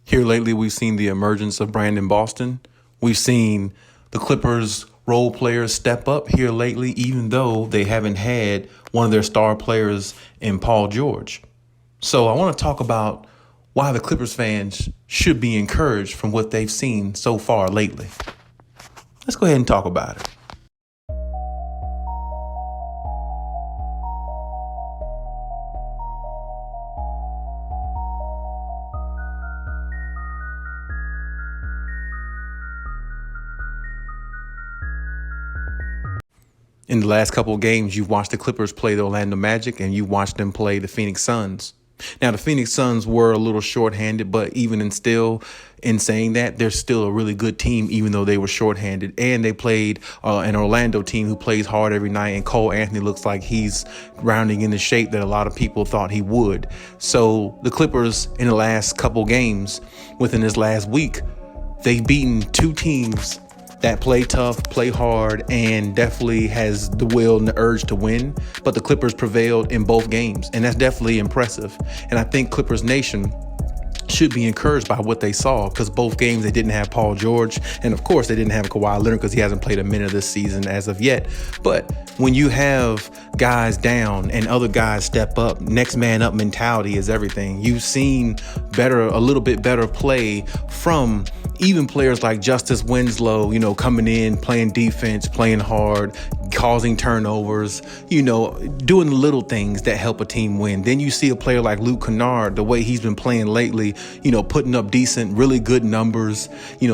Here lately, we've seen the emergence of Brandon Boston. We've seen the Clippers role players step up here lately, even though they haven't had one of their star players in Paul George. So I want to talk about why the Clippers fans should be encouraged from what they've seen so far lately. Let's go ahead and talk about it. In the last couple of games, you've watched the Clippers play the Orlando Magic and you watched them play the Phoenix Suns. Now, the Phoenix Suns were a little shorthanded, but even in saying that, they're still a really good team, even though they were shorthanded. And they played an Orlando team who plays hard every night. And Cole Anthony looks like he's rounding in the shape that a lot of people thought he would. So the Clippers in the last couple games, within this last week, they've beaten two teams that play tough, play hard, and definitely has the will and the urge to win. But the Clippers prevailed in both games, and that's definitely impressive. And I think Clippers Nation should be encouraged by what they saw, because both games they didn't have Paul George, and of course they didn't have Kawhi Leonard because he hasn't played a minute this season as of yet. But when you have guys down and other guys step up, next man up mentality is everything. You've seen a little bit better play from even players like Justice Winslow, coming in, playing defense, playing hard, causing turnovers, doing the little things that help a team win. Then you see a player like Luke Kennard, the way he's been playing lately, putting up decent, really good numbers,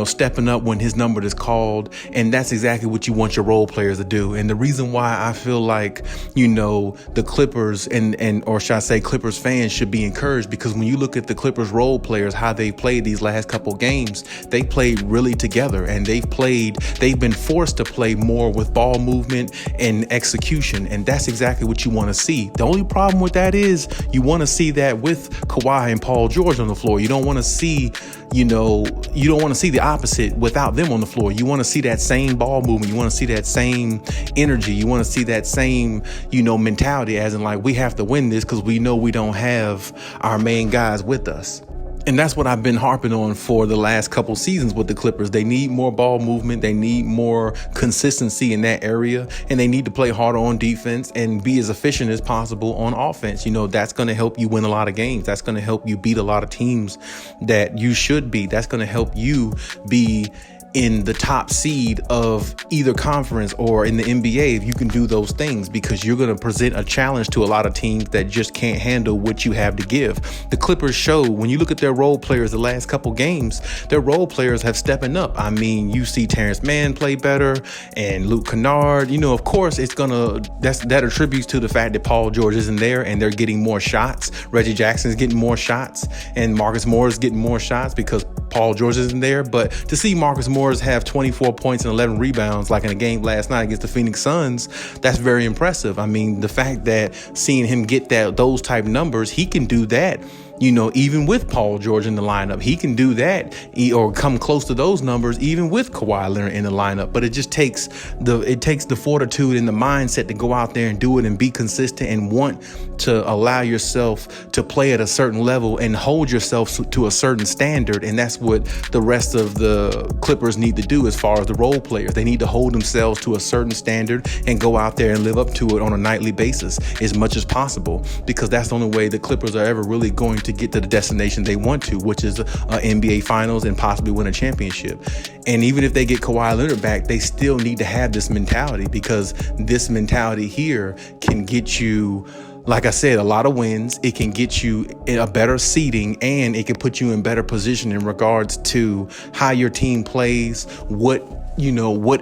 stepping up when his number is called. And that's exactly what you want your role players to do. And the reason why I feel like, the Clippers or should I say Clippers fans should be encouraged, because when you look at the Clippers role players, how they played these last couple games, they played really together, and they've been forced to play more with ball movement and execution. And that's exactly what you want to see. The only problem with that is you want to see that with Kawhi and Paul George on the floor. You don't want to see, you don't want to see the opposite without them on the floor. You want to see that same ball movement. You want to see that same energy. You want to see that same, mentality, as in like, we have to win this because we know we don't have our main guys with us. And that's what I've been harping on for the last couple seasons with the Clippers. They need more ball movement. They need more consistency in that area. And they need to play harder on defense and be as efficient as possible on offense. That's going to help you win a lot of games. That's going to help you beat a lot of teams that you should beat. That's going to help you be in the top seed of either conference or in the NBA if you can do those things, because you're going to present a challenge to a lot of teams that just can't handle what you have to give. The Clippers show, when you look at their role players the last couple games, their role players have stepping up. I mean, you see Terrence Mann play better and Luke Kennard. Of course, that attributes to the fact that Paul George isn't there and they're getting more shots. Reggie Jackson's getting more shots and Marcus Morris getting more shots because Paul George isn't there. But to see Marcus Morris have 24 points and 11 rebounds like in a game last night against the Phoenix Suns, that's very impressive. I mean, the fact that seeing him get those type numbers, he can do that. Even with Paul George in the lineup, he can do that or come close to those numbers even with Kawhi Leonard in the lineup. But it just takes the fortitude and the mindset to go out there and do it and be consistent and want to allow yourself to play at a certain level and hold yourself to a certain standard. And that's what the rest of the Clippers need to do as far as the role players. They need to hold themselves to a certain standard and go out there and live up to it on a nightly basis as much as possible, because that's the only way the Clippers are ever really going to get to the destination they want to, which is NBA Finals and possibly win a championship. And even if they get Kawhi Leonard back, they still need to have this mentality, because this mentality here can get you, like I said, a lot of wins. It can get you a better seeding, and it can put you in better position in regards to how your team plays, what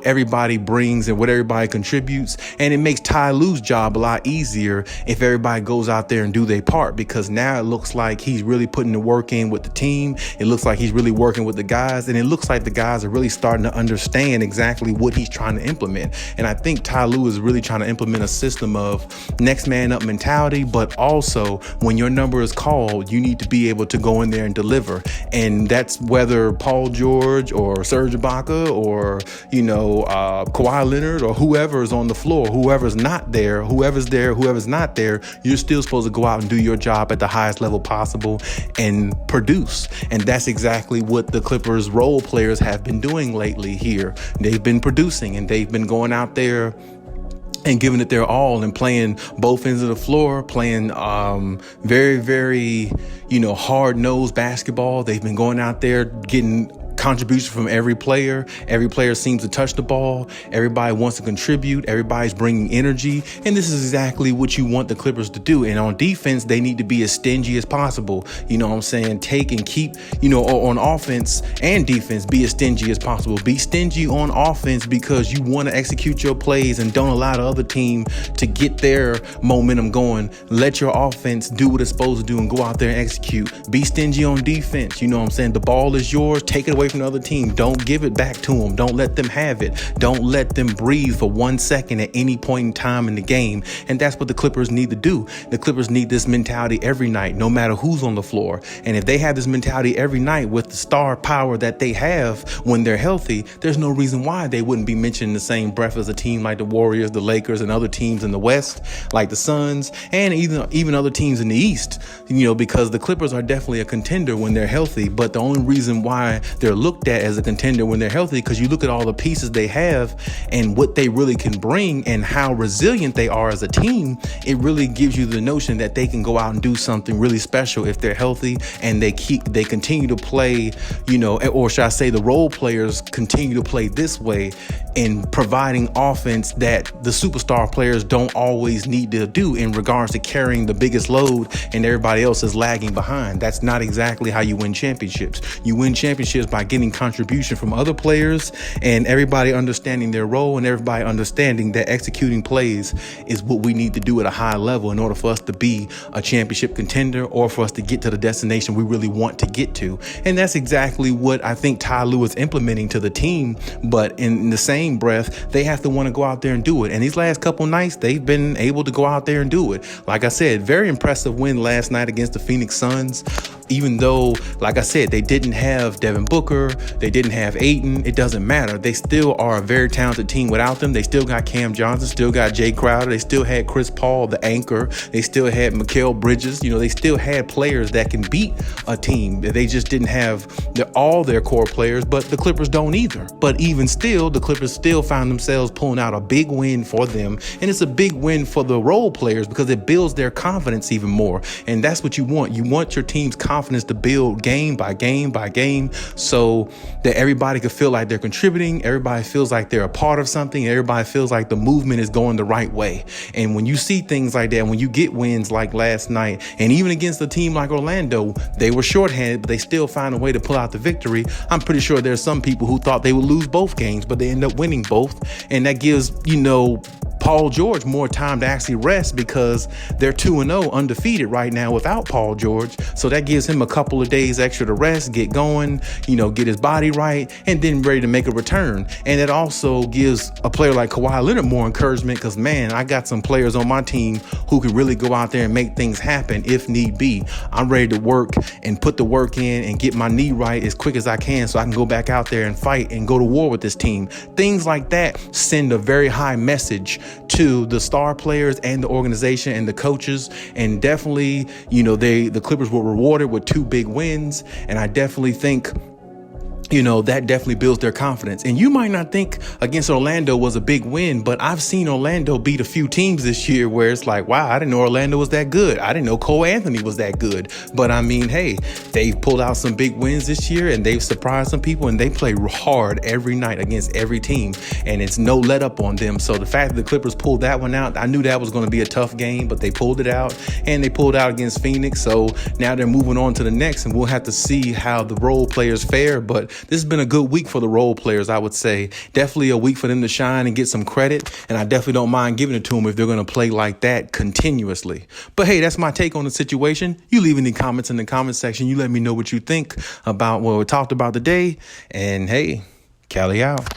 everybody brings and what everybody contributes. And it makes Ty Lue's job a lot easier if everybody goes out there and do their part, because now it looks like he's really putting the work in with the team. It looks like he's really working with the guys, and it looks like the guys are really starting to understand exactly what he's trying to implement. And I think Ty Lue is really trying to implement a system of next man up mentality, but also when your number is called, you need to be able to go in there and deliver. And that's whether Paul George or Serge Ibaka or, Kawhi Leonard or whoever is on the floor, whoever's not there, whoever's not there, you're still supposed to go out and do your job at the highest level possible and produce. And that's exactly what the Clippers role players have been doing lately here. They've been producing and they've been going out there and giving it their all and playing both ends of the floor, playing very, very, hard-nosed basketball. They've been going out there getting contribution from every player. Every player seems to touch the ball. Everybody wants to contribute. Everybody's bringing energy. And this is exactly what you want the Clippers to do. And on defense, they need to be as stingy as possible. You know what I'm saying? Take and keep, on offense and defense, be as stingy as possible. Be stingy on offense because you want to execute your plays and don't allow the other team to get their momentum going. Let your offense do what it's supposed to do and go out there and execute. Be stingy on defense. You know what I'm saying? The ball is yours. Take it away from the other team. Don't give it back to them. Don't let them have it. Don't let them breathe for 1 second at any point in time in the game. And that's what the Clippers need to do. The Clippers need this mentality every night, no matter who's on the floor. And if they have this mentality every night with the star power that they have when they're healthy, there's no reason why they wouldn't be mentioned in the same breath as a team like the Warriors, the Lakers, and other teams in the West, like the Suns, and even other teams in the East, because the Clippers are definitely a contender when they're healthy. But the only reason why they're looked at as a contender when they're healthy, because you look at all the pieces they have and what they really can bring and how resilient they are as a team, it really gives you the notion that they can go out and do something really special if they're healthy and they continue to play, or should I say the role players continue to play this way in providing offense that the superstar players don't always need to do in regards to carrying the biggest load and everybody else is lagging behind. That's not exactly how you win championships. You win championships by getting contribution from other players and everybody understanding their role and everybody understanding that executing plays is what we need to do at a high level in order for us to be a championship contender or for us to get to the destination we really want to get to. And that's exactly what I think Ty Lue is implementing to the team. But in the same breath, they have to want to go out there and do it. And these last couple nights, they've been able to go out there and do it. Like I said, very impressive win last night against the Phoenix Suns. Even though, like I said, they didn't have Devin Booker, they didn't have Ayton, it doesn't matter. They still are a very talented team without them. They still got Cam Johnson, still got Jay Crowder, they still had Chris Paul, the anchor, they still had Mikal Bridges. They still had players that can beat a team. They just didn't have all their core players, but the Clippers don't either. But even still, the Clippers still found themselves pulling out a big win for them. And it's a big win for the role players because it builds their confidence even more. And that's what you want. You want your team's confidence to build game by game by game so that everybody can feel like they're contributing, everybody feels like they're a part of something, everybody feels like the movement is going the right way. And when you see things like that, when you get wins like last night, and even against a team like Orlando, they were shorthanded, but they still find a way to pull out the victory. I'm pretty sure there's some people who thought they would lose both games, but they end up winning both. And that gives, Paul George more time to actually rest because they're 2-0 undefeated right now without Paul George. So that gives him a couple of days extra to rest, get going, get his body right, and then ready to make a return. And it also gives a player like Kawhi Leonard more encouragement because, man, I got some players on my team who can really go out there and make things happen if need be. I'm ready to work and put the work in and get my knee right as quick as I can so I can go back out there and fight and go to war with this team. Things like that send a very high message to the star players and the organization and the coaches. And definitely, the Clippers were rewarded with 2 big wins. And I definitely think that definitely builds their confidence. And you might not think against Orlando was a big win, but I've seen Orlando beat a few teams this year where it's like, wow, I didn't know Orlando was that good. I didn't know Cole Anthony was that good. But I mean, hey, they've pulled out some big wins this year and they've surprised some people and they play hard every night against every team. And it's no let up on them. So the fact that the Clippers pulled that one out, I knew that was going to be a tough game, but they pulled it out and they pulled out against Phoenix. So now they're moving on to the next and we'll have to see how the role players fare. But this has been a good week for the role players, I would say. Definitely a week for them to shine and get some credit. And I definitely don't mind giving it to them if they're going to play like that continuously. But hey, that's my take on the situation. You leave any comments in the comment section. You let me know what you think about what we talked about today. And hey, Cali out.